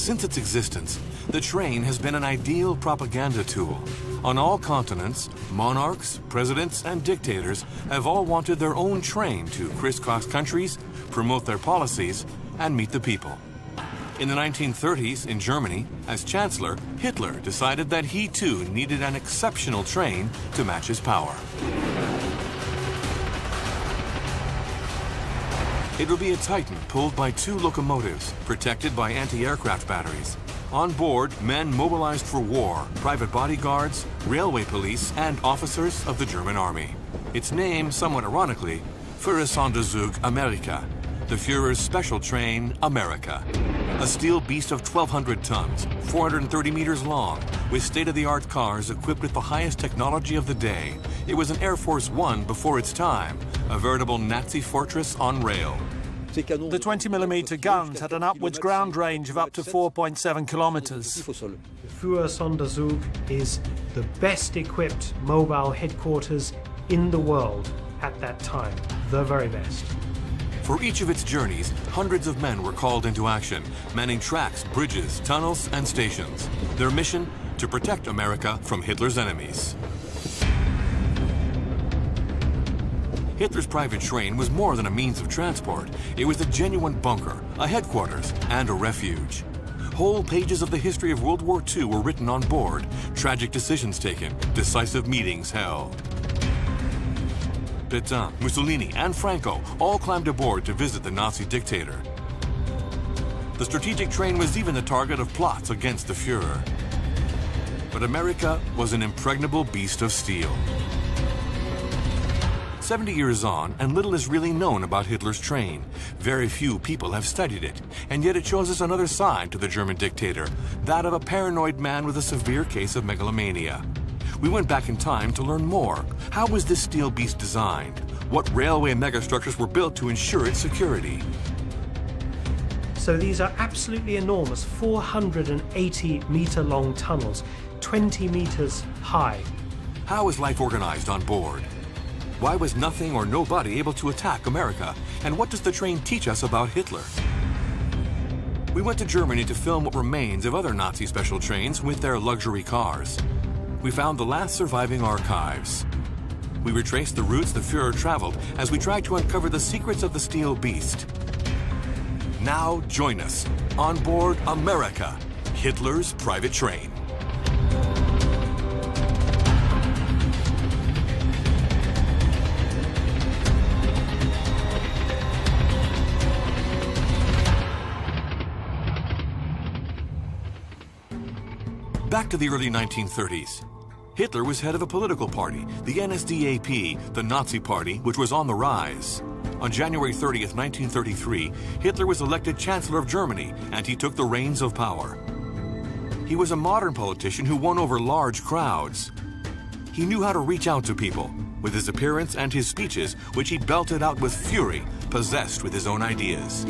Since its existence, the train has been an ideal propaganda tool. On all continents, monarchs, presidents, and dictators have all wanted their own train to crisscross countries, promote their policies, and meet the people. In the 1930s, in Germany, as Chancellor, Hitler decided that he too needed an exceptional train to match his power. It will be a Titan pulled by 2 locomotives, protected by anti-aircraft batteries. On board, men mobilized for war, private bodyguards, railway police, and officers of the German army. Its name, somewhat ironically, Sonderzug Amerika, the Führer's special train, America. A steel beast of 1,200 tons, 430 meters long, with state-of-the-art cars equipped with the highest technology of the day. It was an Air Force One before its time, a veritable Nazi fortress on rail. The 20mm guns had an upwards ground range of up to 4.7 kilometers. Führer Sonderzug is the best equipped mobile headquarters in the world at that time, the very best. For each of its journeys, hundreds of men were called into action, manning tracks, bridges, tunnels, and stations. Their mission, to protect America from Hitler's enemies. Hitler's private train was more than a means of transport. It was a genuine bunker, a headquarters, and a refuge. Whole pages of the history of World War II were written on board, tragic decisions taken, decisive meetings held. Pétain, Mussolini, and Franco all climbed aboard to visit the Nazi dictator. The strategic train was even the target of plots against the Führer. But America was an impregnable beast of steel. 70 years on, and little is really known about Hitler's train. Very few people have studied it, and yet it shows us another side to the German dictator, that of a paranoid man with a severe case of megalomania. We went back in time to learn more. How was this steel beast designed? What railway megastructures were built to ensure its security? So these are absolutely enormous, 480-meter-long tunnels, 20 meters high. How is life organized on board? Why was nothing or nobody able to attack America? And what does the train teach us about Hitler? We went to Germany to film what remains of other Nazi special trains with their luxury cars. We found the last surviving archives. We retraced the routes the Führer traveled as we tried to uncover the secrets of the steel beast. Now join us on board America, Hitler's private train. Back to the early 1930s. Hitler was head of a political party, the NSDAP, the Nazi Party, which was on the rise. On January 30th, 1933, Hitler was elected Chancellor of Germany, and he took the reins of power. He was a modern politician who won over large crowds. He knew how to reach out to people, with his appearance and his speeches, which he belted out with fury, possessed with his own ideas.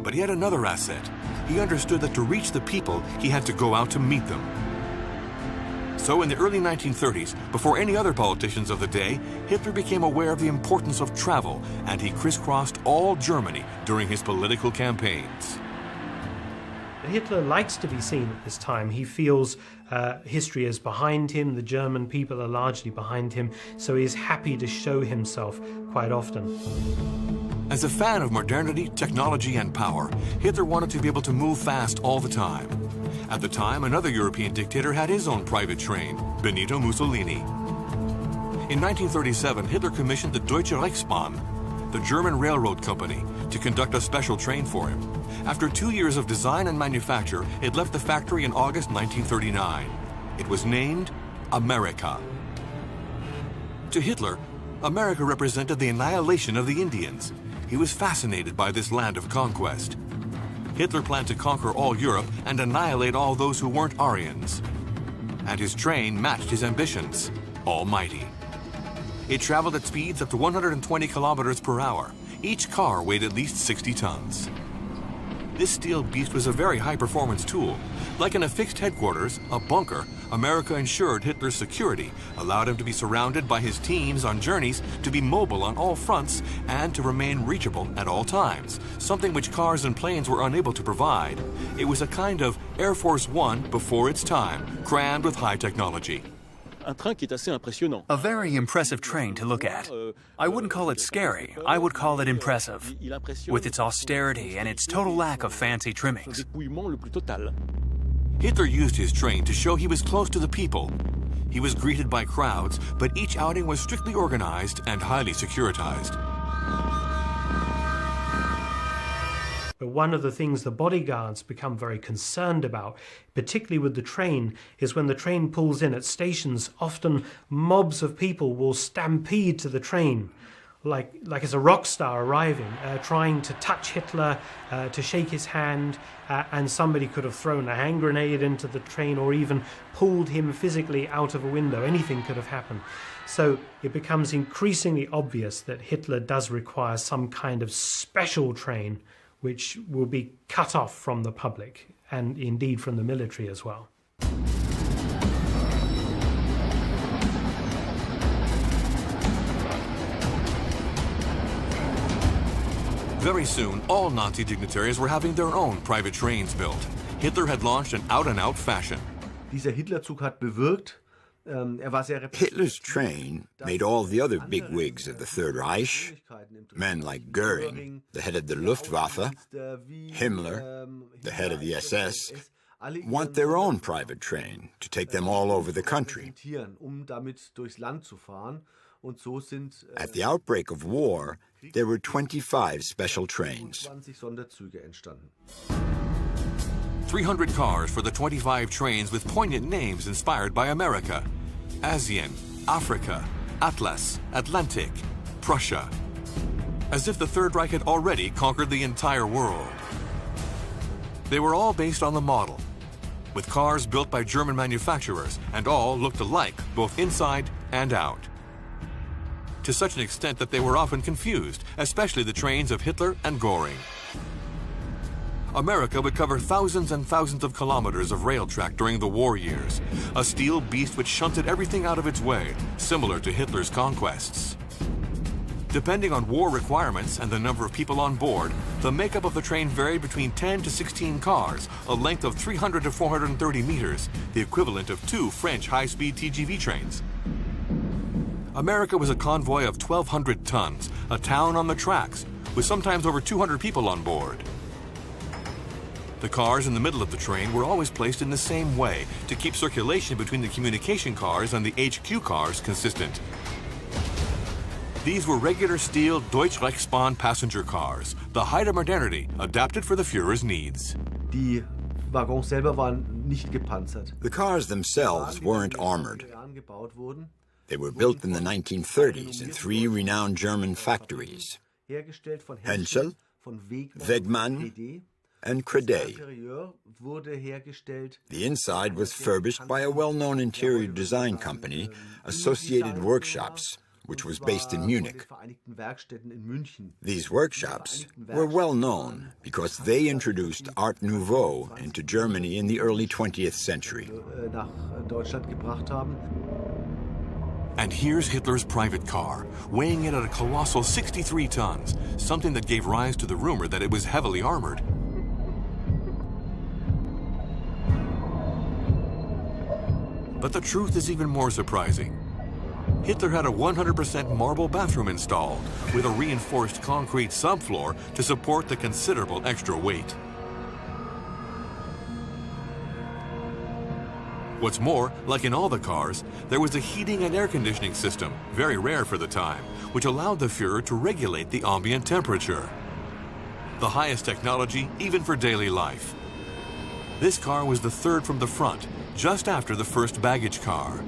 But he had another asset. He understood that to reach the people, he had to go out to meet them. So in the early 1930s, before any other politicians of the day, Hitler became aware of the importance of travel, and he crisscrossed all Germany during his political campaigns. Hitler likes to be seen at this time. He feels history is behind him, the German people are largely behind him, so he is happy to show himself quite often. As a fan of modernity, technology, and power, Hitler wanted to be able to move fast all the time. At the time, another European dictator had his own private train, Benito Mussolini. In 1937, Hitler commissioned the Deutsche Reichsbahn, the German railroad company, to conduct a special train for him. After 2 years of design and manufacture, it left the factory in August 1939. It was named America. To Hitler, America represented the annihilation of the Indians. He was fascinated by this land of conquest. Hitler planned to conquer all Europe and annihilate all those who weren't Aryans. And his train matched his ambitions, almighty. It traveled at speeds up to 120 kilometers per hour. Each car weighed at least 60 tons. This steel beast was a very high-performance tool. Like in a fixed headquarters, a bunker, America ensured Hitler's security, allowed him to be surrounded by his teams on journeys, to be mobile on all fronts, and to remain reachable at all times, something which cars and planes were unable to provide. It was a kind of Air Force One before its time, crammed with high technology. A very impressive train to look at. I wouldn't call it scary, I would call it impressive, with its austerity and its total lack of fancy trimmings. Hitler used his train to show he was close to the people. He was greeted by crowds, but each outing was strictly organized and highly securitized. But one of the things the bodyguards become very concerned about, particularly with the train, is when the train pulls in at stations, often mobs of people will stampede to the train, like it's a rock star arriving, trying to touch Hitler, to shake his hand, and somebody could have thrown a hand grenade into the train or even pulled him physically out of a window. Anything could have happened. So it becomes increasingly obvious that Hitler does require some kind of special train which will be cut off from the public and indeed from the military as well. Very soon, all Nazi dignitaries were having their own private trains built. Hitler had launched an out-and-out fashion. Dieser Hitlerzug hat bewirkt, Hitler's train made all the other bigwigs of the Third Reich, men like Goering, the head of the Luftwaffe, Himmler, the head of the SS, want their own private train to take them all over the country. At the outbreak of war, there were 25 special trains. 300 cars for the 25 trains with poignant names inspired by America. ASEAN, Africa, Atlas, Atlantic, Prussia. As if the Third Reich had already conquered the entire world. They were all based on the model, with cars built by German manufacturers, and all looked alike, both inside and out. To such an extent that they were often confused, especially the trains of Hitler and Goering. America would cover thousands and thousands of kilometers of rail track during the war years, a steel beast which shunted everything out of its way, similar to Hitler's conquests. Depending on war requirements and the number of people on board, the makeup of the train varied between 10 to 16 cars, a length of 300 to 430 meters, the equivalent of 2 French high-speed TGV trains. America was a convoy of 1,200 tons, a town on the tracks, with sometimes over 200 people on board. The cars in the middle of the train were always placed in the same way to keep circulation between the communication cars and the HQ cars consistent. These were regular steel Deutsche Reichsbahn passenger cars, the height of modernity, adapted for the Führer's needs. Die Waggons selber waren nicht gepanzert. The cars themselves weren't armored. They were built in the 1930s in 3 renowned German factories: Henschel, Wegmann, and Crede. The inside was furbished by a well-known interior design company, Associated Workshops, which was based in Munich. These workshops were well known because they introduced Art Nouveau into Germany in the early 20th century. And here's Hitler's private car, weighing in at a colossal 63 tons, something that gave rise to the rumor that it was heavily armored. But the truth is even more surprising. Hitler had a 100% marble bathroom installed, with a reinforced concrete subfloor to support the considerable extra weight. What's more, like in all the cars, there was a heating and air conditioning system, very rare for the time, which allowed the Führer to regulate the ambient temperature. The highest technology even for daily life. This car was the third from the front, just after the first baggage car.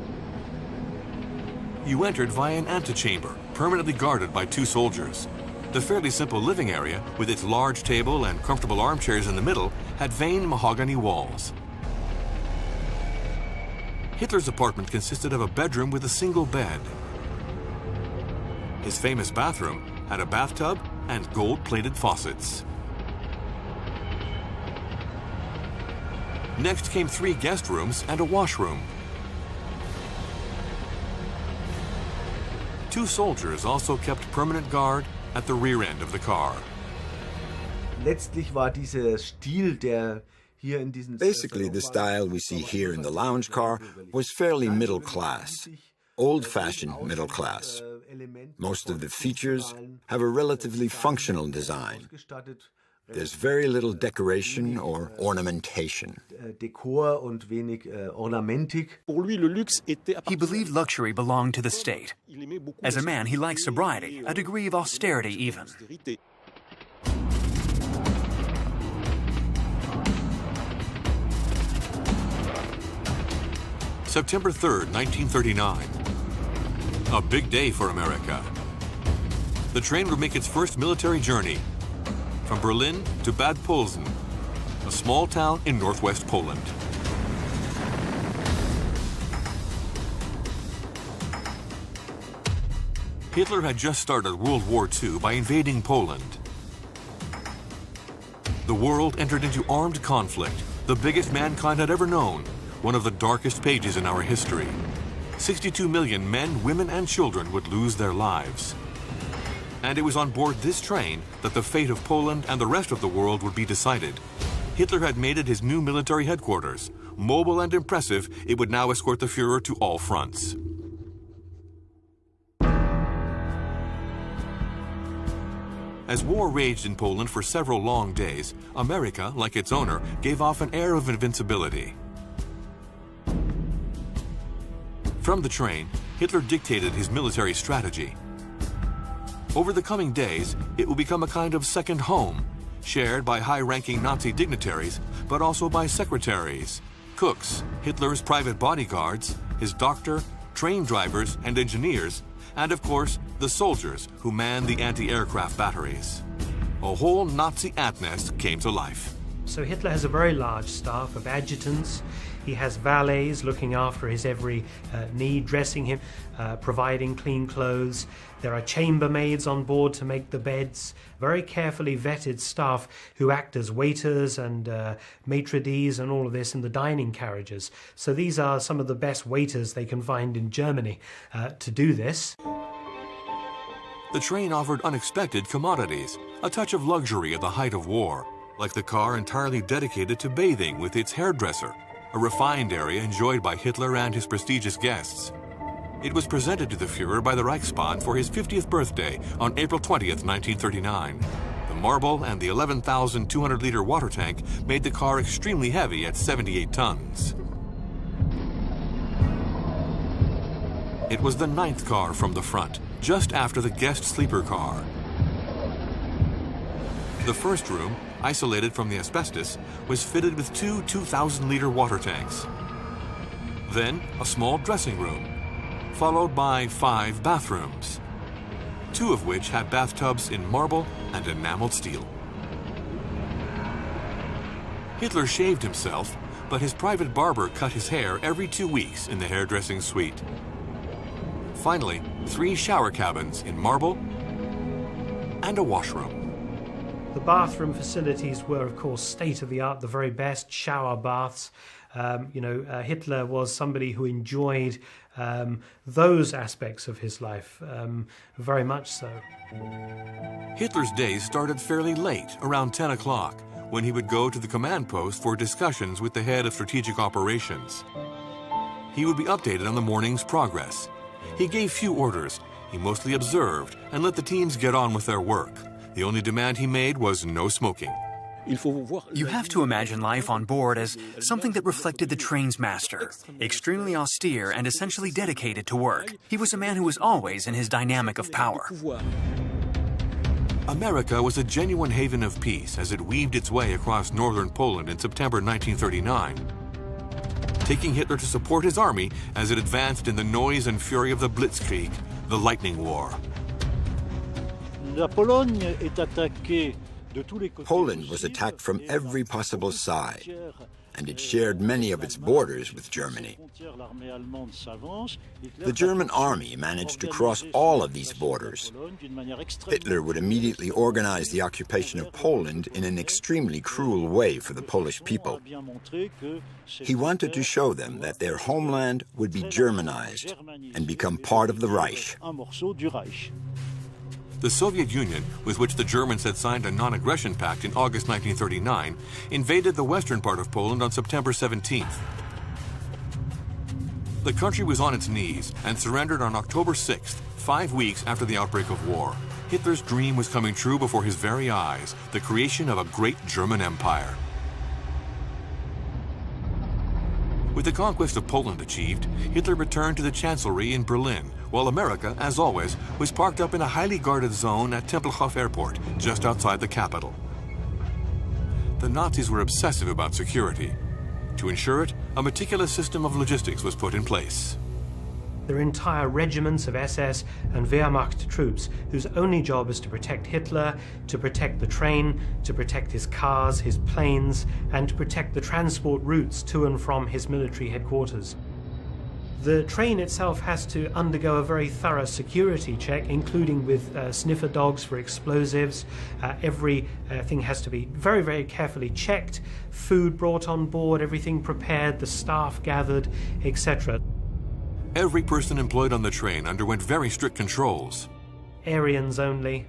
You entered via an antechamber, permanently guarded by 2 soldiers. The fairly simple living area, with its large table and comfortable armchairs in the middle, had veined mahogany walls. Hitler's apartment consisted of a bedroom with a single bed. His famous bathroom had a bathtub and gold-plated faucets. Next came 3 guest rooms and a washroom. 2 soldiers also kept permanent guard at the rear end of the car. Letztlich war dieser Stil, der hier in diesen Basically, the style we see here in the lounge car was fairly middle class, old-fashioned middle class. Most of the features have a relatively functional design. There's very little decoration or ornamentation. Dekor und wenig Ornamentik. He believed luxury belonged to the state. As a man, he liked sobriety, a degree of austerity even. September 3rd, 1939. A big day for America. The train would make its first military journey from Berlin to Bad Pölsen, a small town in northwest Poland. Hitler had just started World War II by invading Poland. The world entered into armed conflict, the biggest mankind had ever known, one of the darkest pages in our history. 62 million men, women, and children would lose their lives. And it was on board this train that the fate of Poland and the rest of the world would be decided. Hitler had made it his new military headquarters. Mobile and impressive, it would now escort the Führer to all fronts. As war raged in Poland for several long days, America, like its owner, gave off an air of invincibility. From the train, Hitler dictated his military strategy. Over the coming days, it will become a kind of second home, shared by high-ranking Nazi dignitaries, but also by secretaries, cooks, Hitler's private bodyguards, his doctor, train drivers and engineers, and of course, the soldiers who manned the anti-aircraft batteries. A whole Nazi ant nest came to life. So Hitler has a very large staff of adjutants. He has valets looking after his every need, dressing him, providing clean clothes. There are chambermaids on board to make the beds. Very carefully vetted staff who act as waiters and maitre d's and all of this in the dining carriages. So these are some of the best waiters they can find in Germany to do this. The train offered unexpected commodities, a touch of luxury at the height of war, like the car entirely dedicated to bathing with its hairdresser, a refined area enjoyed by Hitler and his prestigious guests. It was presented to the Führer by the Reichsbahn for his 50th birthday on April 20th, 1939. The marble and the 11,200-liter water tank made the car extremely heavy at 78 tons. It was the 9th car from the front, just after the guest sleeper car. The first room, isolated from the asbestos, was fitted with 2 2,000-liter water tanks. Then a small dressing room, followed by 5 bathrooms, 2 of which had bathtubs in marble and enameled steel. Hitler shaved himself, but his private barber cut his hair every 2 weeks in the hairdressing suite. Finally, 3 shower cabins in marble and a washroom. The bathroom facilities were, of course, state-of-the-art, the very best shower baths. Hitler was somebody who enjoyed those aspects of his life, very much so. Hitler's days started fairly late, around 10 o'clock, when he would go to the command post for discussions with the head of strategic operations. He would be updated on the morning's progress. He gave few orders. He mostly observed and let the teams get on with their work. The only demand he made was no smoking. You have to imagine life on board as something that reflected the train's master, extremely austere and essentially dedicated to work. He was a man who was always in his dynamic of power. America was a genuine haven of peace as it weaved its way across northern Poland in September 1939, taking Hitler to support his army as it advanced in the noise and fury of the Blitzkrieg, the Lightning War. La Pologne est attaquée Poland was attacked from every possible side, and it shared many of its borders with Germany. The German army managed to cross all of these borders. Hitler would immediately organize the occupation of Poland in an extremely cruel way for the Polish people. He wanted to show them that their homeland would be Germanized and become part of the Reich. The Soviet Union, with which the Germans had signed a non-aggression pact in August 1939, invaded the western part of Poland on September 17th. The country was on its knees and surrendered on October 6th, 5 weeks after the outbreak of war. Hitler's dream was coming true before his very eyes, the creation of a great German empire. With the conquest of Poland achieved, Hitler returned to the Chancellery in Berlin, while America, as always, was parked up in a highly guarded zone at Tempelhof Airport, just outside the capital. The Nazis were obsessive about security. To ensure it, a meticulous system of logistics was put in place. There are entire regiments of SS and Wehrmacht troops whose only job is to protect Hitler, to protect the train, to protect his cars, his planes, and to protect the transport routes to and from his military headquarters. The train itself has to undergo a very thorough security check, including with sniffer dogs for explosives. Everything has to be very, very carefully checked, food brought on board, everything prepared, the staff gathered, etc. Every person employed on the train underwent very strict controls. Aryans only,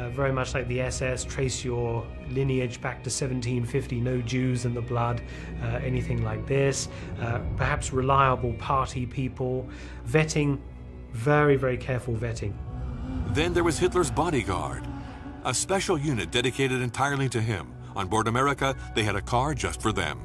very much like the SS, trace your lineage back to 1750, no Jews in the blood, anything like this. Perhaps reliable party people, vetting, very, very careful vetting. Then there was Hitler's bodyguard, a special unit dedicated entirely to him. On board America, they had a car just for them.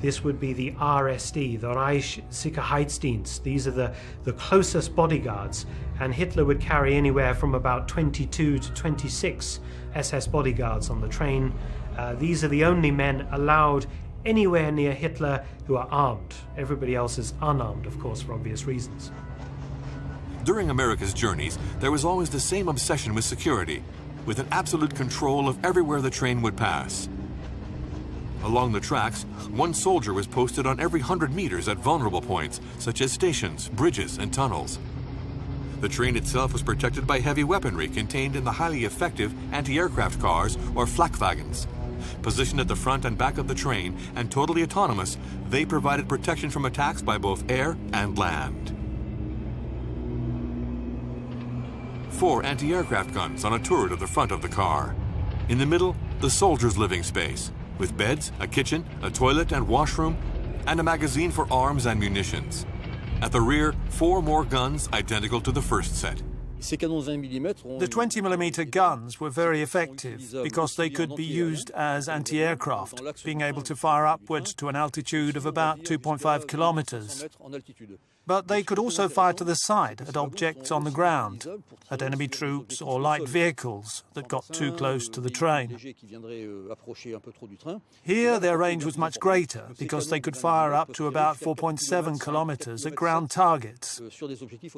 This would be the RSD, the Reich Sicherheitsdienst. These are the closest bodyguards, and Hitler would carry anywhere from about 22 to 26 SS bodyguards on the train. These are the only men allowed anywhere near Hitler who are armed. Everybody else is unarmed, of course, for obvious reasons. During America's journeys, there was always the same obsession with security, with an absolute control of everywhere the train would pass. Along the tracks, one soldier was posted on every 100 meters at vulnerable points, such as stations, bridges, and tunnels. The train itself was protected by heavy weaponry contained in the highly effective anti-aircraft cars, or Flakwagens. Positioned at the front and back of the train and totally autonomous, they provided protection from attacks by both air and land. 4 anti-aircraft guns on a turret at the front of the car. In the middle, the soldier's living space, with beds, a kitchen, a toilet and washroom, and a magazine for arms and munitions. At the rear, 4 more guns identical to the first set. The 20mm guns were very effective because they could be used as anti-aircraft, being able to fire upwards to an altitude of about 2.5 kilometers. But they could also fire to the side at objects on the ground, at enemy troops or light vehicles that got too close to the train. Here their range was much greater because they could fire up to about 4.7 kilometers at ground targets,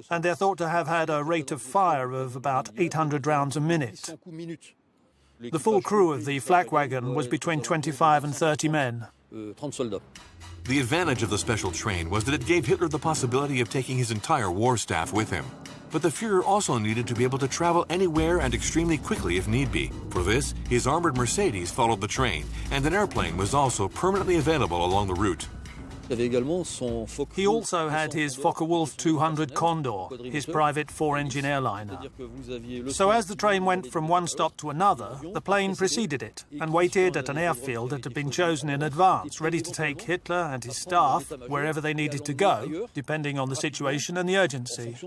and they're thought to have had a rate of fire of about 800 rounds a minute. The full crew of the Flakwagen was between 25 and 30 men. The advantage of the special train was that it gave Hitler the possibility of taking his entire war staff with him. But the Führer also needed to be able to travel anywhere and extremely quickly if need be. For this, his armored Mercedes followed the train, and an airplane was also permanently available along the route. He also had his Focke-Wulf 200 Condor, his private 4-engine airliner. So as the train went from one stop to another, the plane preceded it and waited at an airfield that had been chosen in advance, ready to take Hitler and his staff wherever they needed to go, depending on the situation and the urgency.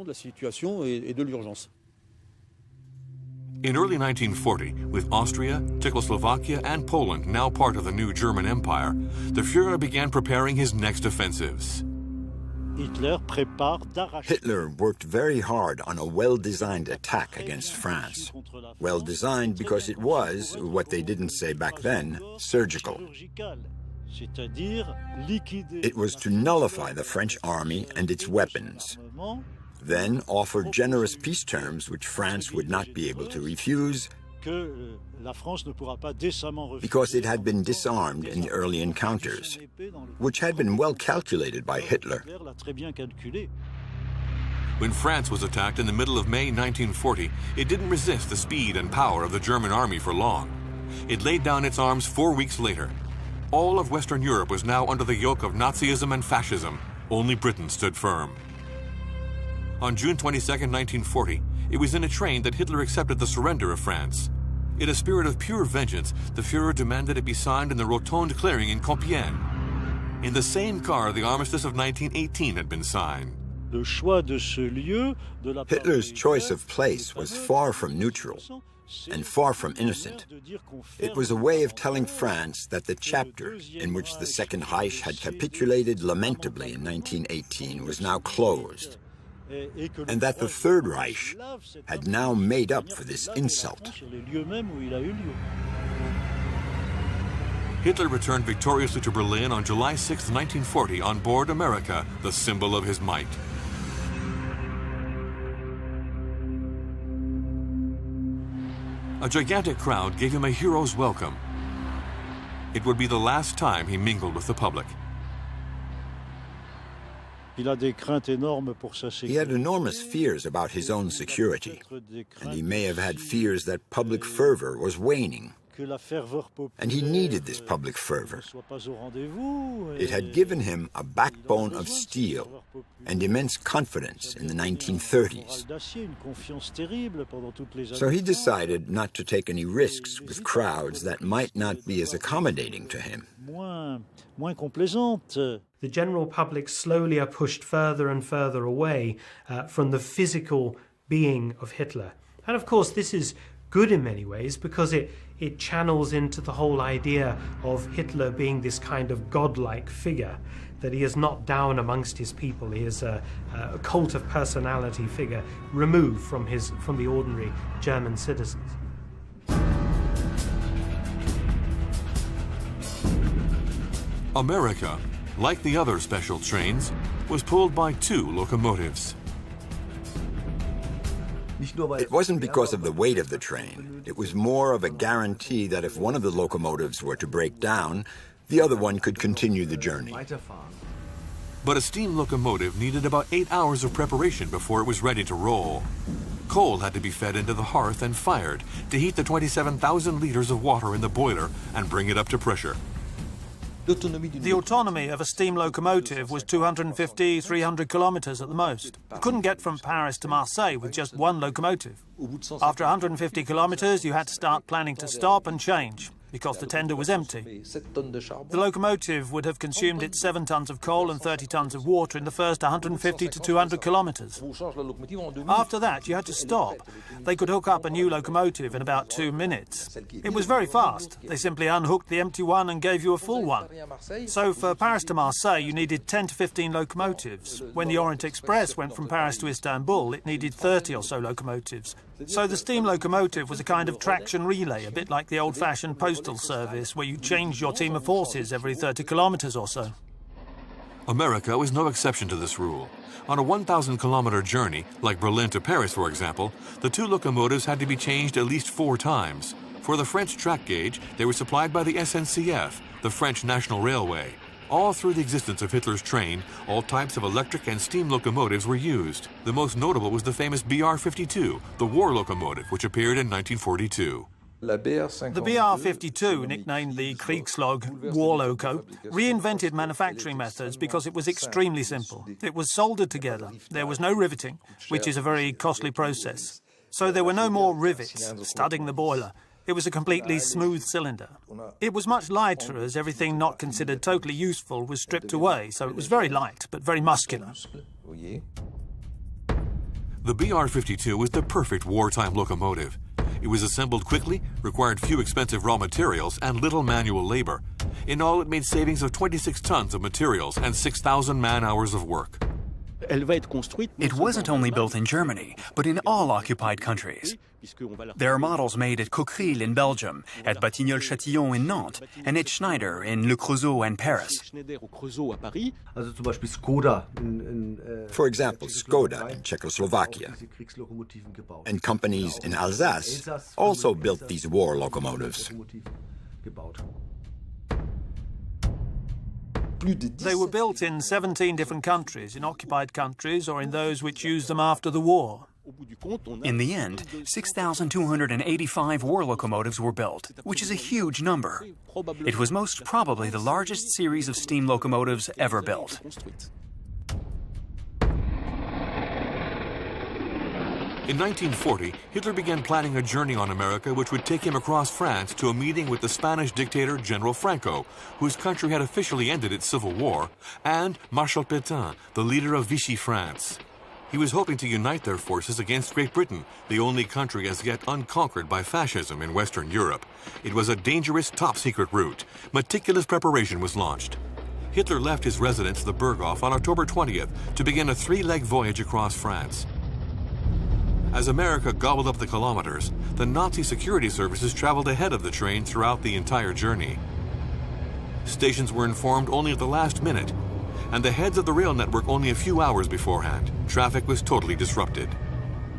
In early 1940, with Austria, Czechoslovakia, and Poland now part of the new German Empire, the Führer began preparing his next offensives. Hitler worked very hard on a well-designed attack against France. Well-designed because it was, what they didn't say back then, surgical. It was to nullify the French army and its weapons, then offer generous peace terms which France would not be able to refuse, because it had been disarmed in the early encounters, which had been well calculated by Hitler. When France was attacked in the middle of May 1940, it didn't resist the speed and power of the German army for long. It laid down its arms 4 weeks later. All of Western Europe was now under the yoke of Nazism and fascism. Only Britain stood firm. On June 22, 1940, it was in a train that Hitler accepted the surrender of France. In a spirit of pure vengeance, the Führer demanded it be signed in the Rotonde clearing in Compiègne. In the same car, the armistice of 1918 had been signed. Hitler's choice of place was far from neutral and far from innocent. It was a way of telling France that the chapter in which the Second Reich had capitulated lamentably in 1918 was now closed, and that the Third Reich had now made up for this insult. Hitler returned victoriously to Berlin on July 6, 1940 on board America, the symbol of his might. A gigantic crowd gave him a hero's welcome. It would be the last time he mingled with the public. He had enormous fears about his own security, and he may have had fears that public fervor was waning. And he needed this public fervor. It had given him a backbone of steel and immense confidence in the 1930s. So he decided not to take any risks with crowds that might not be as accommodating to him. The general public slowly are pushed further and further away from the physical being of Hitler. And of course, this is good in many ways because it channels into the whole idea of Hitler being this kind of godlike figure, that he is not down amongst his people. He is a cult of personality figure removed from the ordinary German citizens. America, like the other special trains, was pulled by 2 locomotives. It wasn't because of the weight of the train. It was more of a guarantee that if one of the locomotives were to break down, the other one could continue the journey. But a steam locomotive needed about 8 hours of preparation before it was ready to roll. Coal had to be fed into the hearth and fired to heat the 27,000 liters of water in the boiler and bring it up to pressure. The autonomy of a steam locomotive was 250, 300 kilometers at the most. You couldn't get from Paris to Marseille with just one locomotive. After 150 kilometers, you had to start planning to stop and change, because the tender was empty. The locomotive would have consumed its 7 tons of coal and 30 tons of water in the first 150 to 200 kilometers. After that, you had to stop. They could hook up a new locomotive in about 2 minutes. It was very fast. They simply unhooked the empty one and gave you a full one. So for Paris to Marseille, you needed 10 to 15 locomotives. When the Orient Express went from Paris to Istanbul, it needed 30 or so locomotives. So the steam locomotive was a kind of traction relay, a bit like the old-fashioned postal service, where you changed your team of horses every 30 kilometers or so. America was no exception to this rule. On a 1,000-kilometer journey, like Berlin to Paris, for example, the 2 locomotives had to be changed at least 4 times. For the French track gauge, they were supplied by the SNCF, the French National Railway. All through the existence of Hitler's train, all types of electric and steam locomotives were used. The most notable was the famous BR-52, the war locomotive, which appeared in 1942. The BR-52, nicknamed the Kriegslok, war loco, reinvented manufacturing methods because it was extremely simple. It was soldered together. There was no riveting, which is a very costly process. So there were no more rivets studding the boiler. It was a completely smooth cylinder. It was much lighter, as everything not considered totally useful was stripped away, so it was very light, but very muscular. The BR-52 was the perfect wartime locomotive. It was assembled quickly, required few expensive raw materials, and little manual labor. In all, it made savings of 26 tons of materials and 6,000 man-hours of work. It wasn't only built in Germany, but in all occupied countries. There are models made at Coqueril in Belgium, at Batignolles-Châtillon in Nantes, and at Schneider in Le Creusot and Paris. For example, Skoda in Czechoslovakia. And companies in Alsace also built these war locomotives. They were built in 17 different countries, in occupied countries or in those which used them after the war. In the end, 6,285 war locomotives were built, which is a huge number. It was most probably the largest series of steam locomotives ever built. In 1940, Hitler began planning a journey on America which would take him across France to a meeting with the Spanish dictator General Franco, whose country had officially ended its civil war, and Marshal Pétain, the leader of Vichy France. He was hoping to unite their forces against Great Britain, the only country as yet unconquered by fascism in Western Europe. It was a dangerous, top-secret route. Meticulous preparation was launched. Hitler left his residence, the Berghof, on October 20th to begin a three-leg voyage across France. As America gobbled up the kilometers, the Nazi security services traveled ahead of the train throughout the entire journey. Stations were informed only at the last minute, and the heads of the rail network only a few hours beforehand. Traffic was totally disrupted.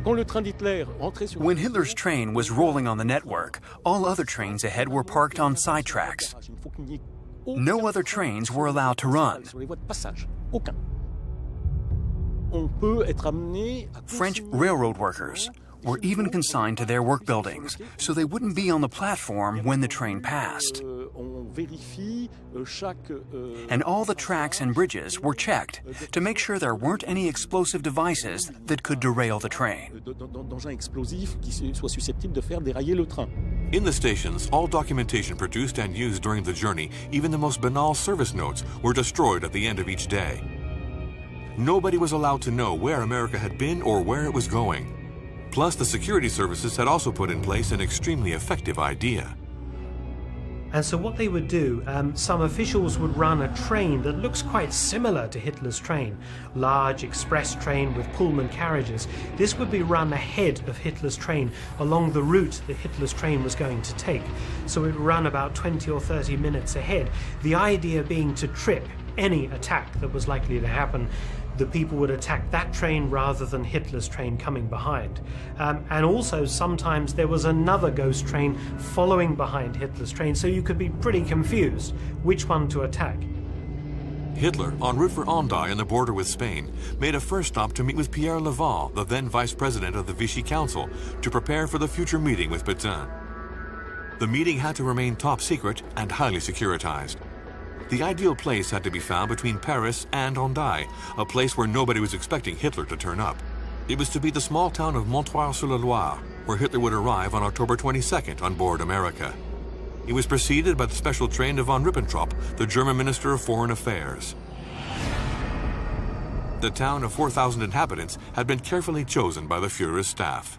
When Hitler's train was rolling on the network, all other trains ahead were parked on side tracks. No other trains were allowed to run. French railroad workers were even consigned to their work buildings, so they wouldn't be on the platform when the train passed. And all the tracks and bridges were checked to make sure there weren't any explosive devices that could derail the train. In the stations, all documentation produced and used during the journey, even the most banal service notes, were destroyed at the end of each day. Nobody was allowed to know where America had been or where it was going. Plus, the security services had also put in place an extremely effective idea. And so what they would do, some officials would run a train that looks quite similar to Hitler's train. Large express train with Pullman carriages. This would be run ahead of Hitler's train along the route that Hitler's train was going to take. So it would run about 20 or 30 minutes ahead. The idea being to trip any attack that was likely to happen. The people would attack that train rather than Hitler's train coming behind. And also sometimes there was another ghost train following behind Hitler's train, so you could be pretty confused which one to attack. Hitler, en route for Hendaye on the border with Spain, made a first stop to meet with Pierre Laval, the then vice president of the Vichy Council, to prepare for the future meeting with Pétain. The meeting had to remain top secret and highly securitized. The ideal place had to be found between Paris and Hendaye, a place where nobody was expecting Hitler to turn up. It was to be the small town of Montoire-sur-le-Loire, where Hitler would arrive on October 22nd on board America. He was preceded by the special train of von Ribbentrop, the German Minister of Foreign Affairs. The town of 4,000 inhabitants had been carefully chosen by the Führer's staff.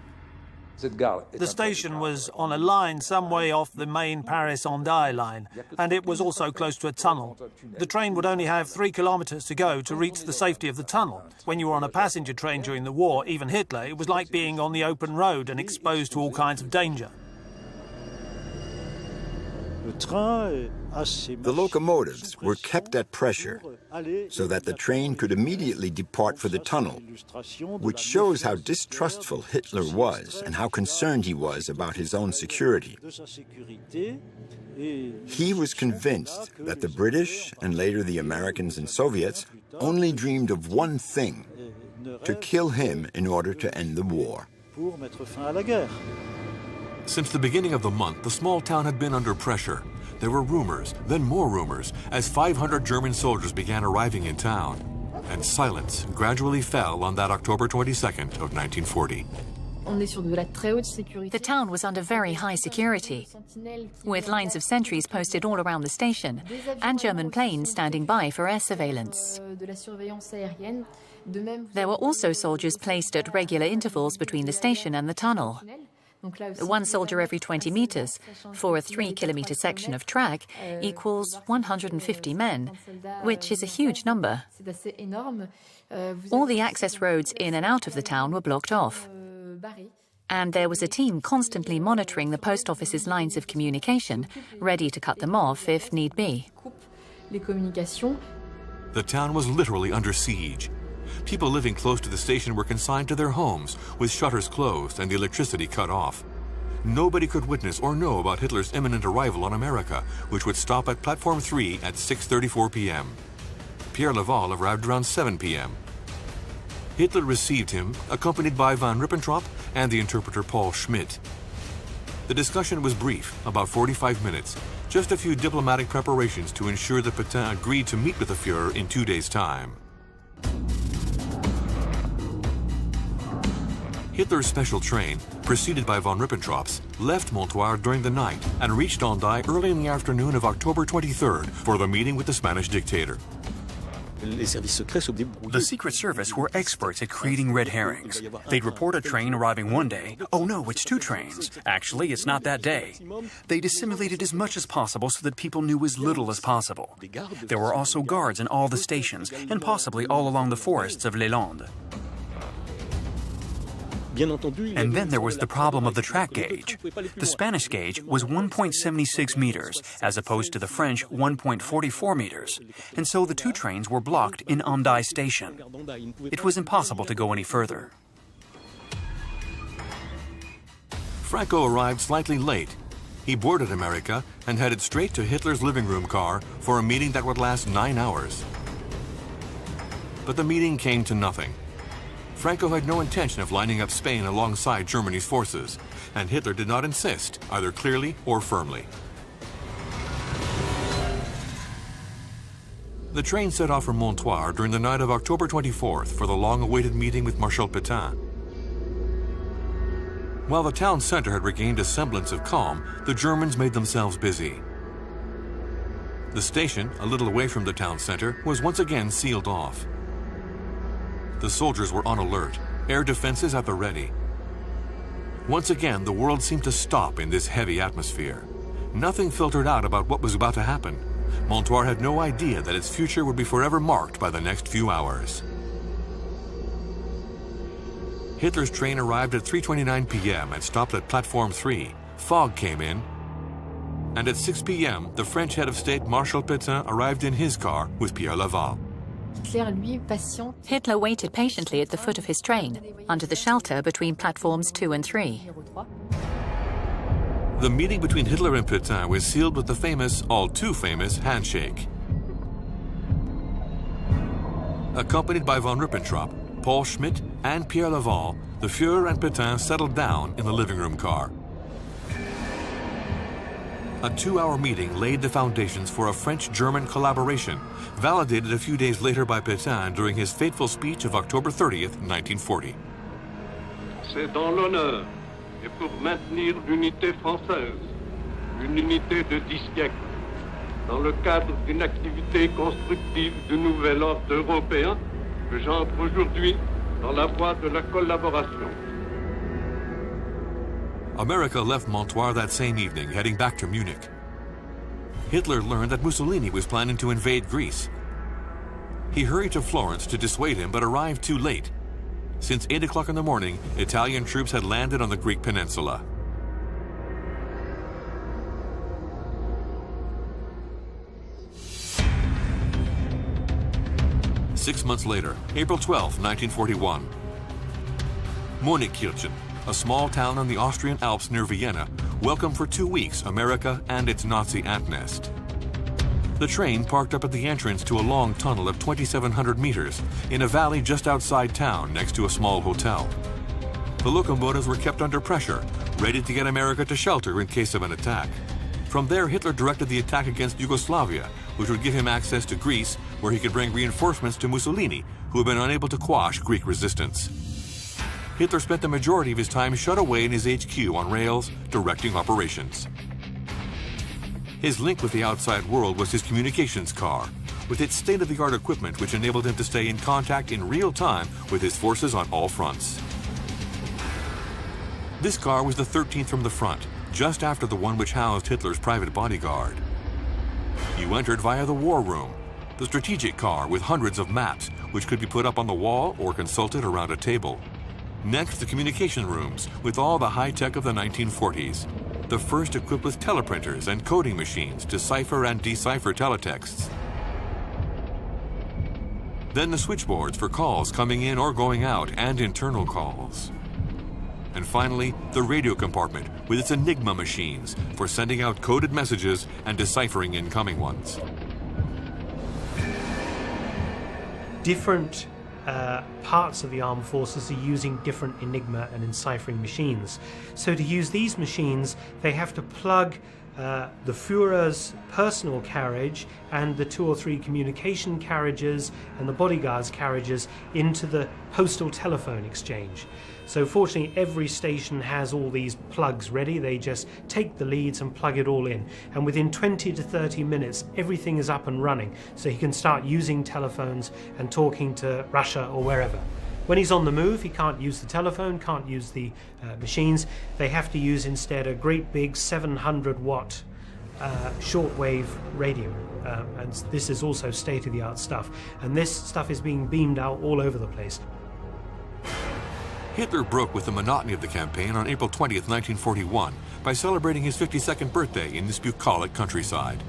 The station was on a line some way off the main Paris-Hendaye line, and it was also close to a tunnel. The train would only have 3 kilometers to go to reach the safety of the tunnel. When you were on a passenger train during the war, even Hitler, it was like being on the open road and exposed to all kinds of danger. The locomotives were kept at pressure so that the train could immediately depart for the tunnel, which shows how distrustful Hitler was and how concerned he was about his own security. He was convinced that the British and later the Americans and Soviets only dreamed of one thing: to kill him in order to end the war. Since the beginning of the month, the small town had been under pressure. There were rumors, then more rumors, as 500 German soldiers began arriving in town. And silence gradually fell on that October 22nd of 1940. The town was under very high security, with lines of sentries posted all around the station and German planes standing by for air surveillance. There were also soldiers placed at regular intervals between the station and the tunnel. One soldier every 20 meters for a 3-kilometer section of track equals 150 men, which is a huge number. All the access roads in and out of the town were blocked off. And there was a team constantly monitoring the post office's lines of communication, ready to cut them off if need be. The town was literally under siege. People living close to the station were consigned to their homes, with shutters closed and the electricity cut off. Nobody could witness or know about Hitler's imminent arrival on America, which would stop at Platform 3 at 6:34 p.m. Pierre Laval arrived around 7 p.m. Hitler received him, accompanied by von Ribbentrop and the interpreter Paul Schmidt. The discussion was brief, about 45 minutes, just a few diplomatic preparations to ensure that Pétain agreed to meet with the Führer in 2 days' time. Hitler's special train, preceded by von Ribbentrop's, left Montoire during the night and reached Hendaye early in the afternoon of October 23rd for the meeting with the Spanish dictator. The Secret Service were experts at creating red herrings. They'd report a train arriving one day. Oh no, it's 2 trains. Actually, it's not that day. They dissimulated as much as possible so that people knew as little as possible. There were also guards in all the stations, and possibly all along the forests of Les Landes. And then there was the problem of the track gauge. The Spanish gauge was 1.76 meters, as opposed to the French 1.44 meters. And so the 2 trains were blocked in Hendaye station. It was impossible to go any further. Franco arrived slightly late. He boarded America and headed straight to Hitler's living room car for a meeting that would last 9 hours. But the meeting came to nothing. Franco had no intention of lining up Spain alongside Germany's forces, and Hitler did not insist, either clearly or firmly. The train set off from Montoire during the night of October 24th for the long-awaited meeting with Marshal Pétain. While the town center had regained a semblance of calm, the Germans made themselves busy. The station, a little away from the town center, was once again sealed off. The soldiers were on alert, air defenses at the ready. Once again, the world seemed to stop in this heavy atmosphere. Nothing filtered out about what was about to happen. Montoire had no idea that its future would be forever marked by the next few hours. Hitler's train arrived at 3:29 p.m. and stopped at Platform 3. Fog came in, and at 6 p.m., the French head of state, Marshal Pétain, arrived in his car with Pierre Laval. Hitler waited patiently at the foot of his train, under the shelter between platforms 2 and 3. The meeting between Hitler and Pétain was sealed with the famous, all too famous, handshake. Accompanied by von Ribbentrop, Paul Schmidt, and Pierre Laval, the Führer and Pétain settled down in the living room car. A 2-hour meeting laid the foundations for a French-German collaboration, validated a few days later by Pétain during his fateful speech of October 30th, 1940. C'est dans l'honneur et pour maintenir l'unité française, une unité de 10 siècles, dans le cadre d'une activité constructive du nouvel ordre européen, que j'entre aujourd'hui dans la voie de la collaboration. America left Montoire that same evening, heading back to Munich. Hitler learned that Mussolini was planning to invade Greece. He hurried to Florence to dissuade him, but arrived too late. Since 8 o'clock in the morning, Italian troops had landed on the Greek peninsula. Six months later, April 12, 1941. Monikkirchen, a small town on the Austrian Alps near Vienna, welcomed for 2 weeks America and its Nazi ant nest. The train parked up at the entrance to a long tunnel of 2,700 meters in a valley just outside town next to a small hotel. The locomotives were kept under pressure, ready to get America to shelter in case of an attack. From there, Hitler directed the attack against Yugoslavia, which would give him access to Greece, where he could bring reinforcements to Mussolini, who had been unable to quash Greek resistance. Hitler spent the majority of his time shut away in his HQ on rails, directing operations. His link with the outside world was his communications car, with its state-of-the-art equipment which enabled him to stay in contact in real time with his forces on all fronts. This car was the 13th from the front, just after the one which housed Hitler's private bodyguard. You entered via the war room, the strategic car with hundreds of maps, which could be put up on the wall or consulted around a table. Next, the communication rooms, with all the high-tech of the 1940s. The first equipped with teleprinters and coding machines to cipher and decipher teletexts. Then the switchboards for calls coming in or going out and internal calls. And finally, the radio compartment with its Enigma machines for sending out coded messages and deciphering incoming ones. Different parts of the armed forces are using different Enigma and enciphering machines. So to use these machines, they have to plug the Führer's personal carriage and the 2 or 3 communication carriages and the bodyguards' carriages into the postal telephone exchange. So fortunately, every station has all these plugs ready. They just take the leads and plug it all in. And within 20 to 30 minutes, everything is up and running. So he can start using telephones and talking to Russia or wherever. When he's on the move, he can't use the telephone, can't use the machines. They have to use instead a great big 700-watt shortwave radio. And this is also state-of-the-art stuff. And this stuff is being beamed out all over the place. Hitler broke with the monotony of the campaign on April 20th, 1941, by celebrating his 52nd birthday in this bucolic countryside.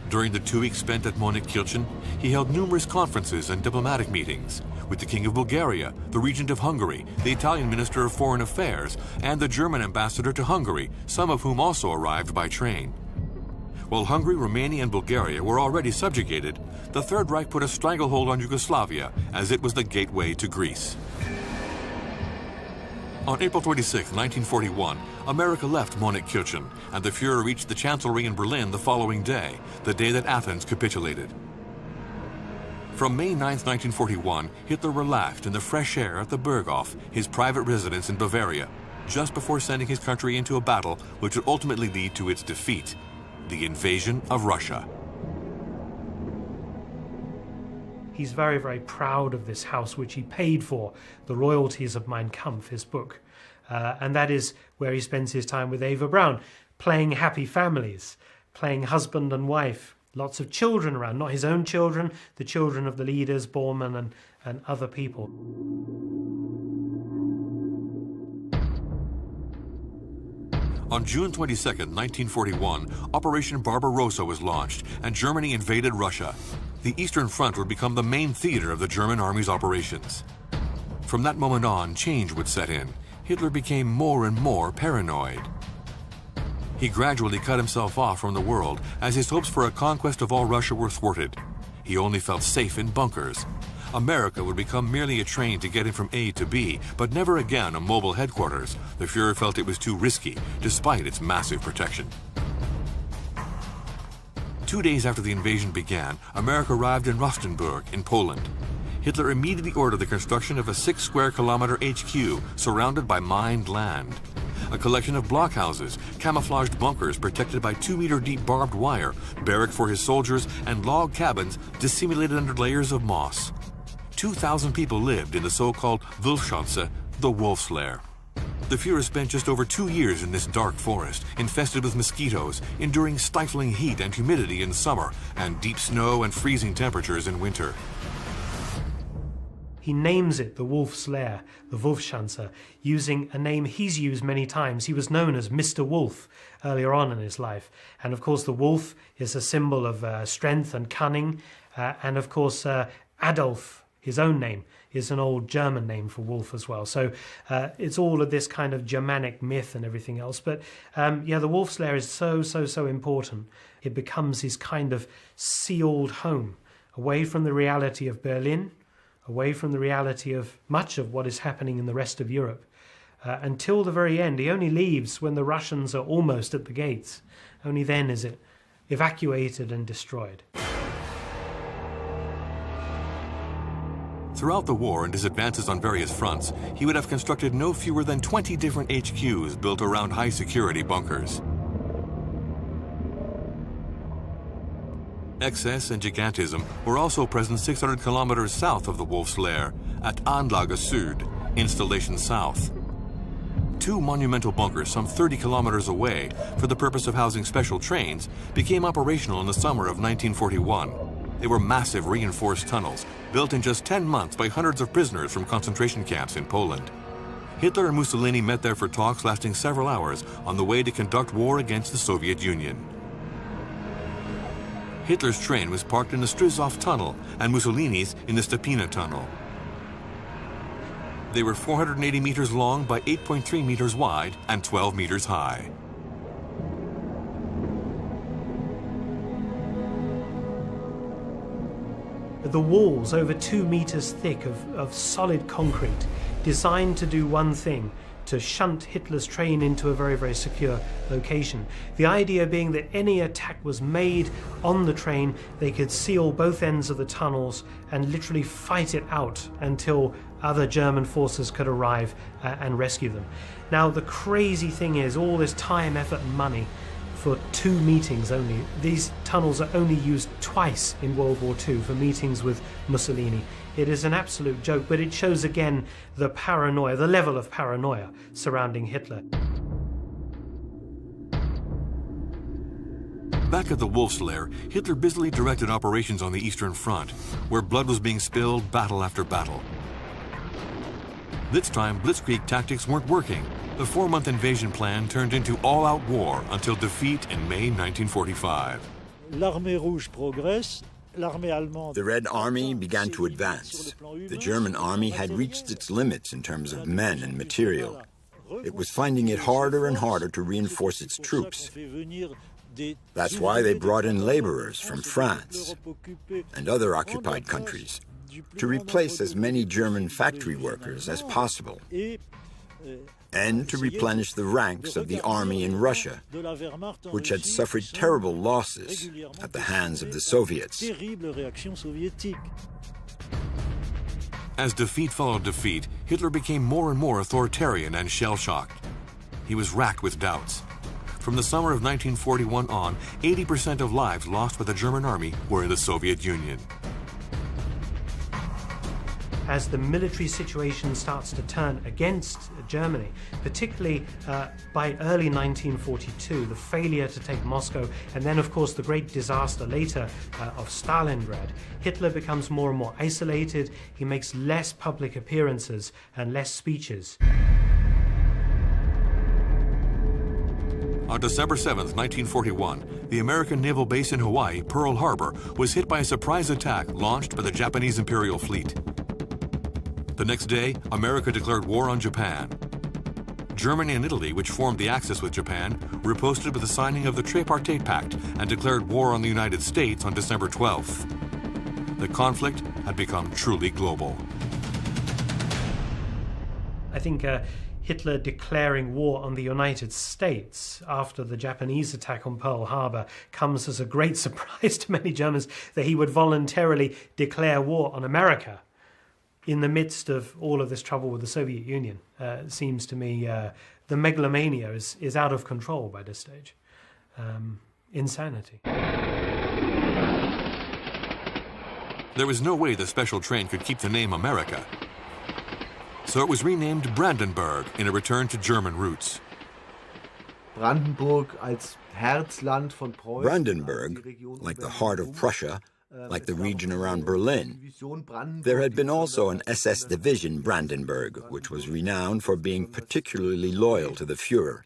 During the 2 weeks spent at Monik-Kirchen, he held numerous conferences and diplomatic meetings with the King of Bulgaria, the Regent of Hungary, the Italian Minister of Foreign Affairs, and the German ambassador to Hungary, some of whom also arrived by train. While Hungary, Romania, and Bulgaria were already subjugated, the Third Reich put a stranglehold on Yugoslavia, as it was the gateway to Greece. On April 26, 1941, America left Monik-Kirchen, and the Fuhrer reached the Chancellery in Berlin the following day, the day that Athens capitulated. From May 9, 1941, Hitler relaxed in the fresh air at the Berghof, his private residence in Bavaria, just before sending his country into a battle which would ultimately lead to its defeat, the invasion of Russia. He's very, very proud of this house, which he paid for, the royalties of Mein Kampf, his book. And that is where he spends his time with Eva Braun, playing happy families, playing husband and wife, lots of children around, not his own children, the children of the leaders, Bormann and other people. On June 22, 1941, Operation Barbarossa was launched, and Germany invaded Russia. The Eastern Front would become the main theater of the German army's operations. From that moment on, change would set in. Hitler became more and more paranoid. He gradually cut himself off from the world as his hopes for a conquest of all Russia were thwarted. He only felt safe in bunkers. America would become merely a train to get him from A to B, but never again a mobile headquarters. The Fuhrer felt it was too risky, despite its massive protection. 2 days after the invasion began, America arrived in Rustenburg in Poland. Hitler immediately ordered the construction of a 6-square-kilometer HQ surrounded by mined land. A collection of blockhouses, camouflaged bunkers protected by 2-meter-deep barbed wire, barrack for his soldiers, and log cabins dissimulated under layers of moss. 2,000 people lived in the so-called Wolfschanze, the Wolf's Lair. The Fuhrer spent just over 2 years in this dark forest, infested with mosquitoes, enduring stifling heat and humidity in summer, and deep snow and freezing temperatures in winter. He names it the Wolf's Lair, the Wolfschanze, using a name he's used many times. He was known as Mr. Wolf earlier on in his life. And of course the wolf is a symbol of strength and cunning. And of course Adolf, his own name, is an old German name for wolf as well. So it's all of this kind of Germanic myth and everything else. But yeah, the Wolf's Lair is so important. It becomes his kind of sealed home, away from the reality of Berlin, away from the reality of much of what is happening in the rest of Europe. Until the very end. He only leaves when the Russians are almost at the gates. Only then is it evacuated and destroyed. Throughout the war and his advances on various fronts, he would have constructed no fewer than 20 different HQs built around high-security bunkers. Excess and gigantism were also present 600 kilometers south of the Wolf's Lair, at Anlage Süd, Installation South. two monumental bunkers some 30 kilometers away for the purpose of housing special trains became operational in the summer of 1941. They were massive reinforced tunnels, built in just 10 months by hundreds of prisoners from concentration camps in Poland. Hitler and Mussolini met there for talks lasting several hours on the way to conduct war against the Soviet Union. Hitler's train was parked in the Strysov tunnel and Mussolini's in the Stepina tunnel. They were 480 meters long by 8.3 meters wide and 12 meters high. The walls, over 2 meters thick of solid concrete, designed to do one thing, to shunt Hitler's train into a very, very secure location. The idea being that any attack was made on the train, they could seal both ends of the tunnels and literally fight it out until other German forces could arrive and rescue them. Now, the crazy thing is, all this time, effort, and money for 2 meetings only. These tunnels are only used twice in World War II for meetings with Mussolini. It is an absolute joke, but it shows again the paranoia, the level of paranoia surrounding Hitler. Back at the Wolf's Lair, Hitler busily directed operations on the Eastern Front, where blood was being spilled battle after battle. This time, blitzkrieg tactics weren't working. The 4-month invasion plan turned into all-out war until defeat in May 1945. The Red Army began to advance. The German army had reached its limits in terms of men and material. It was finding it harder and harder to reinforce its troops. That's why they brought in laborers from France and other occupied countries to replace as many German factory workers as possible, and to replenish the ranks of the army in Russia, which had suffered terrible losses at the hands of the Soviets. As defeat followed defeat, Hitler became more and more authoritarian and shell-shocked. He was racked with doubts. From the summer of 1941 on, 80% of lives lost by the German army were in the Soviet Union. As the military situation starts to turn against Germany, particularly by early 1942, the failure to take Moscow, and then of course the great disaster later of Stalingrad, Hitler becomes more and more isolated. He makes less public appearances and less speeches. On December 7, 1941, the American naval base in Hawaii, Pearl Harbor, was hit by a surprise attack launched by the Japanese Imperial Fleet. The next day, America declared war on Japan. Germany and Italy, which formed the Axis with Japan, riposted with the signing of the Tripartite Pact and declared war on the United States on December 12th. The conflict had become truly global. I think Hitler declaring war on the United States after the Japanese attack on Pearl Harbor comes as a great surprise to many Germans, that he would voluntarily declare war on America in the midst of all of this trouble with the Soviet Union. It seems to me the megalomania is out of control by this stage. Insanity. There was no way the special train could keep the name America. So it was renamed Brandenburg in a return to German roots. Brandenburg, like the heart of Prussia, like the region around Berlin. There had been also an SS division, Brandenburg, which was renowned for being particularly loyal to the Führer.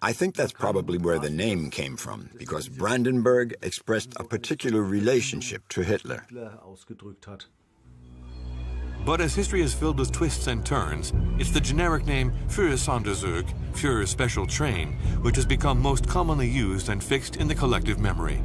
I think that's probably where the name came from, because Brandenburg expressed a particular relationship to Hitler. But as history is filled with twists and turns, it's the generic name Führersonderzug, Führer's special train, which has become most commonly used and fixed in the collective memory.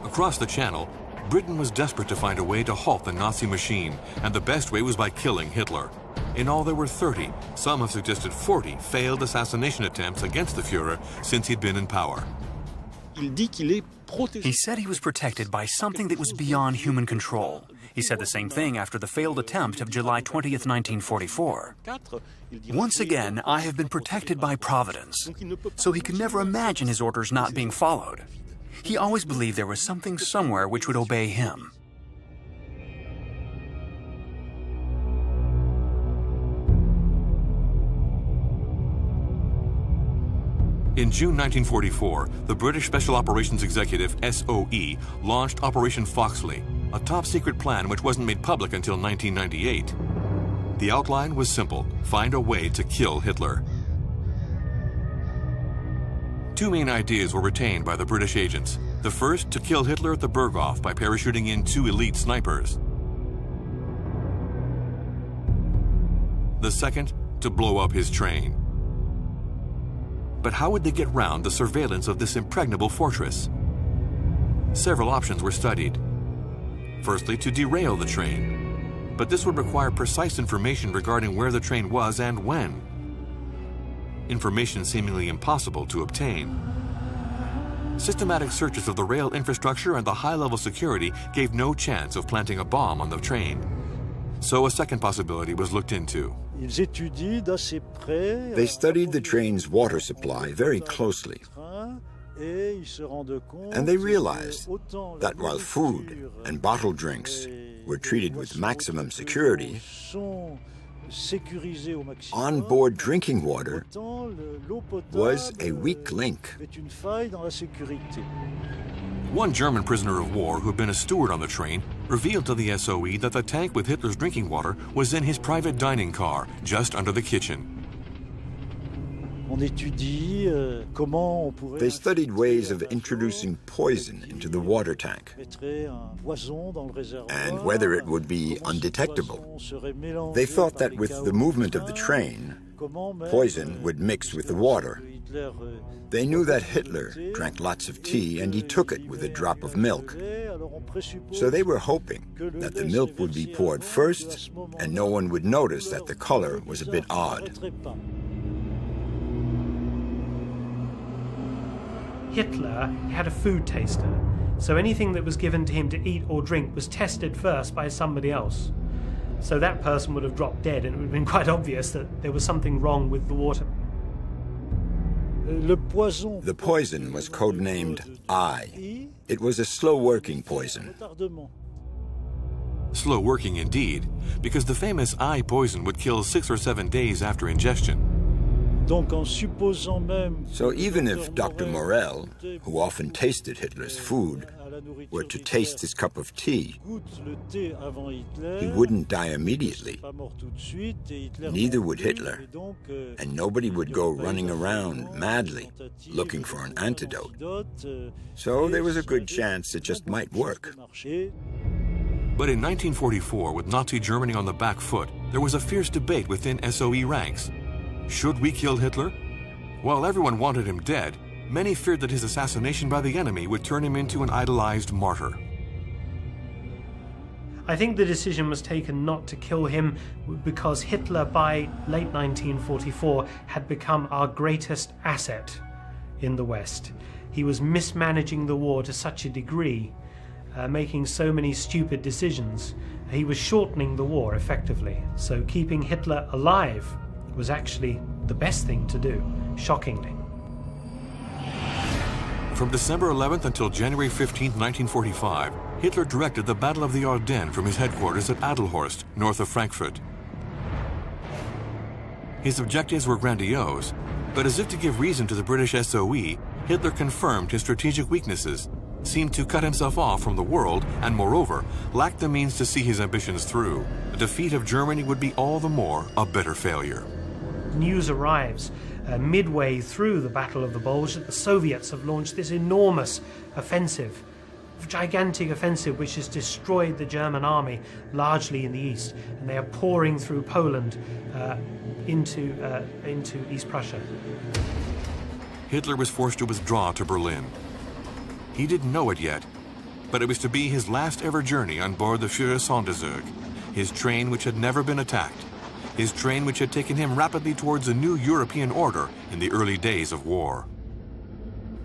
Across the Channel, Britain was desperate to find a way to halt the Nazi machine, and the best way was by killing Hitler. In all, there were 30, some have suggested 40, failed assassination attempts against the Führer since he'd been in power. He said he was protected by something that was beyond human control. He said the same thing after the failed attempt of July 20th, 1944. Once again, I have been protected by Providence. So he could never imagine his orders not being followed. He always believed there was something somewhere which would obey him. In June 1944, the British Special Operations Executive, SOE, launched Operation Foxley, a top-secret plan which wasn't made public until 1998. The outline was simple: find a way to kill Hitler. Two main ideas were retained by the British agents. The first, to kill Hitler at the Berghof by parachuting in 2 elite snipers. The second, to blow up his train. But how would they get round the surveillance of this impregnable fortress? Several options were studied. Firstly, to derail the train. But this would require precise information regarding where the train was and when. Information seemingly impossible to obtain. Systematic searches of the rail infrastructure and the high-level security gave no chance of planting a bomb on the train. So a second possibility was looked into. They studied the train's water supply very closely, and they realized that while food and bottled drinks were treated with maximum security, on-board drinking water was a weak link. One German prisoner of war who had been a steward on the train revealed to the SOE that the tank with Hitler's drinking water was in his private dining car, just under the kitchen. They studied ways of introducing poison into the water tank, and whether it would be undetectable. They thought that with the movement of the train, poison would mix with the water. They knew that Hitler drank lots of tea and he took it with a drop of milk. So they were hoping that the milk would be poured first and no one would notice that the color was a bit odd. Hitler had a food taster, so anything that was given to him to eat or drink was tested first by somebody else. So that person would have dropped dead and it would have been quite obvious that there was something wrong with the water. The poison was codenamed I. It was a slow-working poison. Slow-working indeed, because the famous I poison would kill 6 or 7 days after ingestion. So even if Dr. Morel, who often tasted Hitler's food, were to taste his cup of tea, he wouldn't die immediately. Neither would Hitler, and nobody would go running around madly looking for an antidote. So there was a good chance it just might work. But in 1944, with Nazi Germany on the back foot, there was a fierce debate within SOE ranks. Should we kill Hitler? While everyone wanted him dead, many feared that his assassination by the enemy would turn him into an idolized martyr. I think the decision was taken not to kill him because Hitler, by late 1944, had become our greatest asset in the West. He was mismanaging the war to such a degree, making so many stupid decisions. He was shortening the war effectively, so keeping Hitler alive was actually the best thing to do, shockingly. From December 11th until January 15th, 1945, Hitler directed the Battle of the Ardennes from his headquarters at Adelhorst, north of Frankfurt. His objectives were grandiose, but as if to give reason to the British SOE, Hitler confirmed his strategic weaknesses, seemed to cut himself off from the world, and moreover, lacked the means to see his ambitions through. The defeat of Germany would be all the more a bitter failure. News arrives midway through the Battle of the Bulge that the Soviets have launched this enormous offensive, gigantic offensive which has destroyed the German army largely in the east, and they are pouring through Poland into East Prussia. Hitler was forced to withdraw to Berlin. He didn't know it yet, but it was to be his last ever journey on board the Führer Sonderzug, his train which had never been attacked. His train which had taken him rapidly towards a new European order in the early days of war.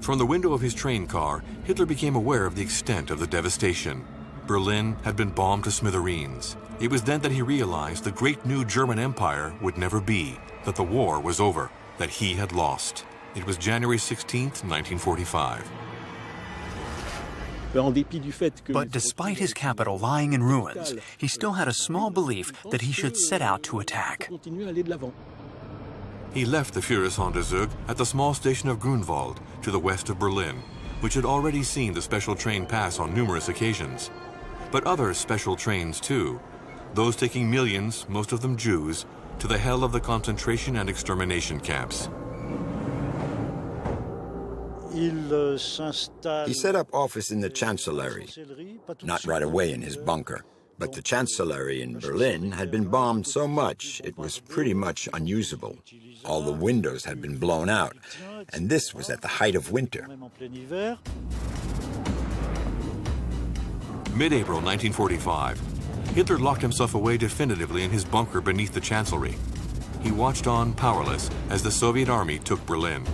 From the window of his train car, Hitler became aware of the extent of the devastation. Berlin had been bombed to smithereens. It was then that he realized the great new German Empire would never be, that the war was over, that he had lost. It was January 16th, 1945. But despite his capital lying in ruins, he still had a small belief that he should set out to attack. He left the Führersonderzug at the small station of Grunwald, to the west of Berlin, which had already seen the special train pass on numerous occasions. But other special trains too, those taking millions, most of them Jews, to the hell of the concentration and extermination camps. He set up office in the Chancellery, not right away in his bunker. But the Chancellery in Berlin had been bombed so much it was pretty much unusable. All the windows had been blown out, and this was at the height of winter. Mid-April 1945, Hitler locked himself away definitively in his bunker beneath the Chancellery. He watched on, powerless, as the Soviet army took Berlin.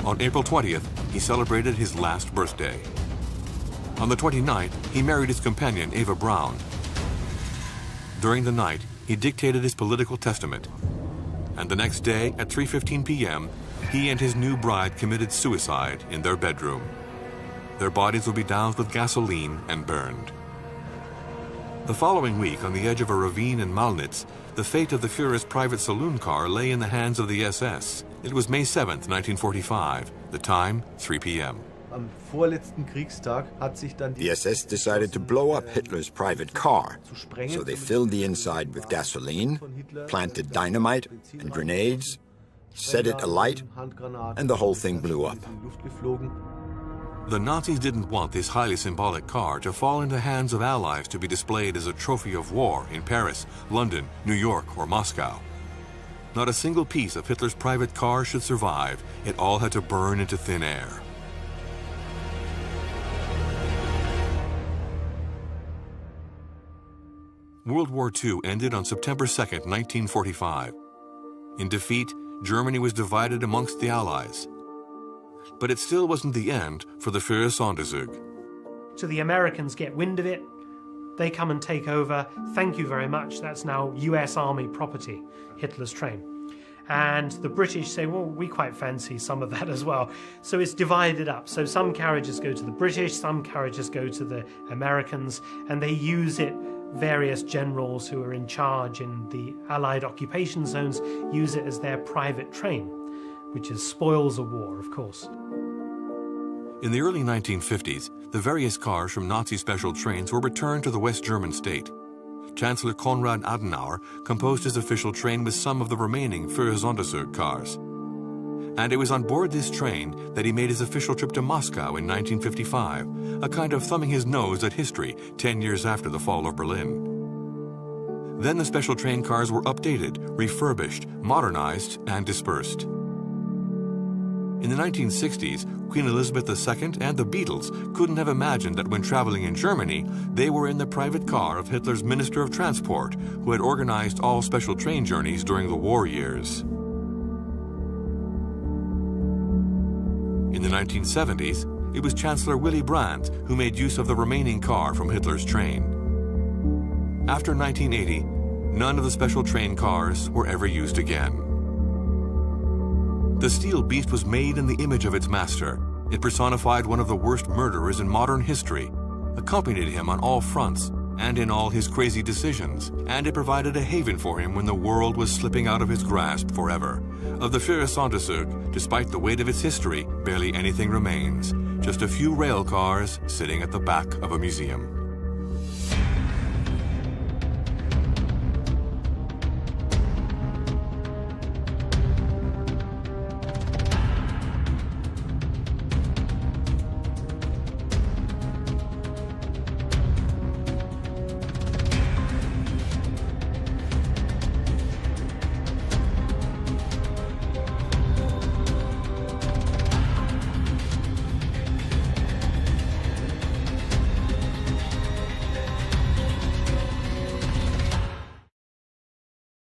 On April 20th, he celebrated his last birthday. On the 29th, he married his companion, Eva Braun. During the night, he dictated his political testament. And the next day, at 3:15 p.m., he and his new bride committed suicide in their bedroom. Their bodies will be doused with gasoline and burned. The following week, on the edge of a ravine in Malnitz, the fate of the Führer's private saloon car lay in the hands of the SS. It was May 7th, 1945. The time, 3 p.m. The SS decided to blow up Hitler's private car, so they filled the inside with gasoline, planted dynamite and grenades, set it alight, and the whole thing blew up. The Nazis didn't want this highly symbolic car to fall into the hands of Allies to be displayed as a trophy of war in Paris, London, New York, or Moscow. Not a single piece of Hitler's private car should survive. It all had to burn into thin air. World War II ended on September 2nd, 1945. In defeat, Germany was divided amongst the Allies. But it still wasn't the end for the Führersonderzug. So the Americans get wind of it, they come and take over. Thank you very much, that's now US Army property, Hitler's train. And the British say, well, we quite fancy some of that as well. So it's divided up. So some carriages go to the British, some carriages go to the Americans, and they use it. Various generals who are in charge in the Allied occupation zones use it as their private train, which is spoils of war, of course. In the early 1950s, the various cars from Nazi special trains were returned to the West German state. Chancellor Konrad Adenauer composed his official train with some of the remaining Führersonderzug cars. And it was on board this train that he made his official trip to Moscow in 1955, a kind of thumbing his nose at history 10 years after the fall of Berlin. Then the special train cars were updated, refurbished, modernized, and dispersed. In the 1960s, Queen Elizabeth II and the Beatles couldn't have imagined that when traveling in Germany, they were in the private car of Hitler's Minister of Transport, who had organized all special train journeys during the war years. In the 1970s, it was Chancellor Willy Brandt who made use of the remaining car from Hitler's train. After 1980, none of the special train cars were ever used again. The steel beast was made in the image of its master. It personified one of the worst murderers in modern history, accompanied him on all fronts and in all his crazy decisions, and it provided a haven for him when the world was slipping out of his grasp forever. Of the Führersonderzug, despite the weight of its history, barely anything remains. Just a few rail cars sitting at the back of a museum.